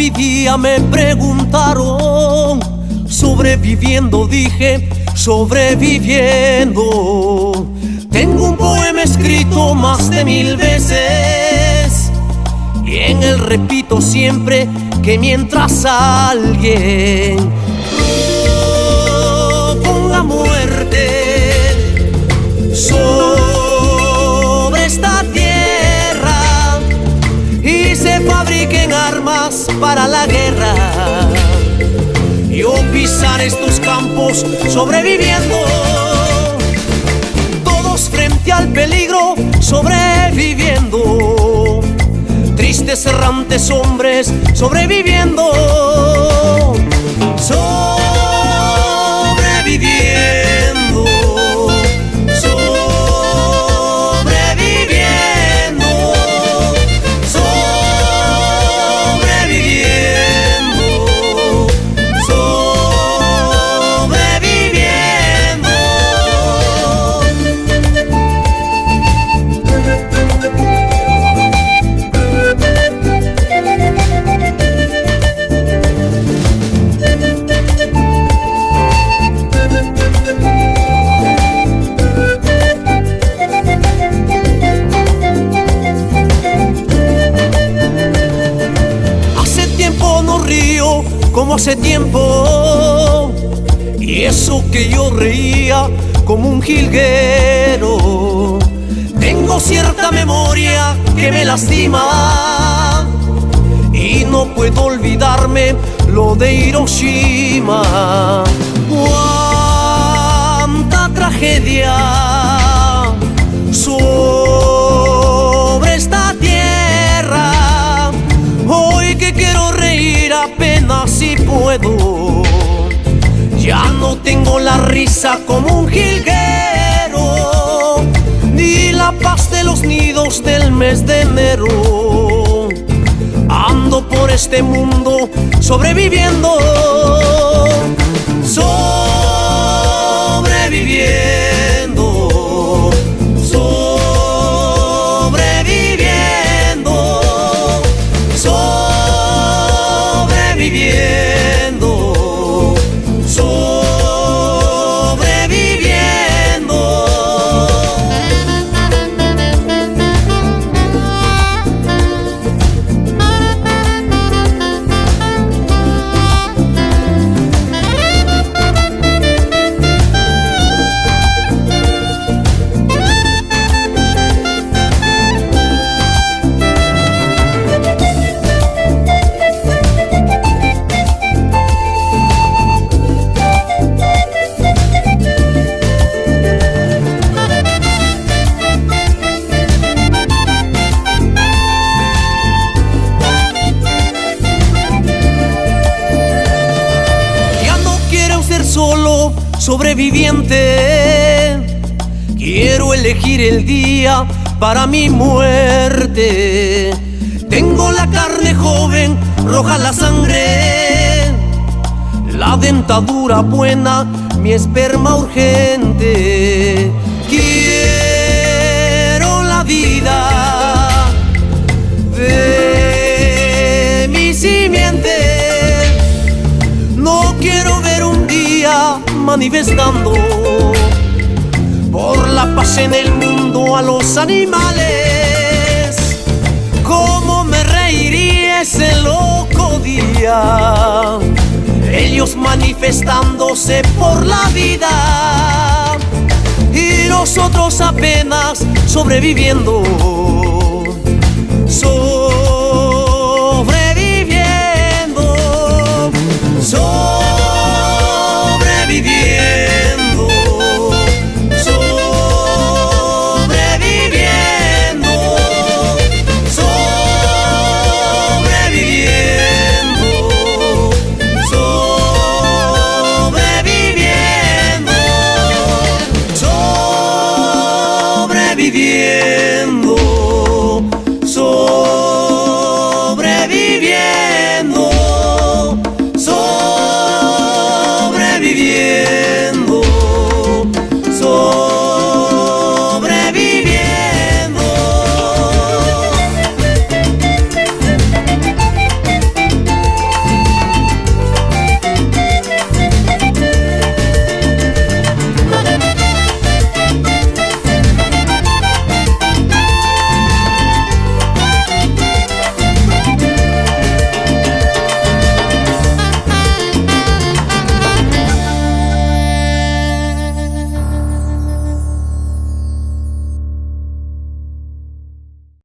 vivía me preguntaron. Sobreviviendo dije, sobreviviendo. Tengo un poema escrito más de 1000 veces y en él repito siempre que mientras alguien con la muerte sobre esta tierra y se fabriquen armas para la guerra, yo pisar estos campos sobreviviendo. Todos frente al peligro sobreviviendo. Tristes errantes hombres sobreviviendo. Sobreviviendo. Sobreviviendo. Sobreviviendo. Sobreviviendo. Hace tiempo no río como hace tiempo, y eso que yo reía como un jilguero. Tengo cierta memoria que me lastima y no puedo olvidarme lo de Hiroshima. Cuánta tragedia sobre esta tierra. Hoy que quiero reír apenas si puedo. Ya no tengo la risa como un jilguero, ni la paz de los nidos del mes de enero. Ando por este mundo sobreviviendo. Sobreviviendo. Sobreviviendo. Sobreviviendo. Sobreviviendo. Solo sobreviviente, quiero elegir el día para mi muerte. Tengo la carne joven, roja la sangre, la dentadura buena, mi esperma urgente. Quiero la vida de mi simiente. No quiero ver un día manifestando por la paz en el mundo a los animales. Cómo me reiría ese loco día, ellos manifestándose por la vida y nosotros apenas sobreviviendo. Sobreviviendo, sobreviviendo, sobreviviendo, sobreviviendo, sobreviviendo.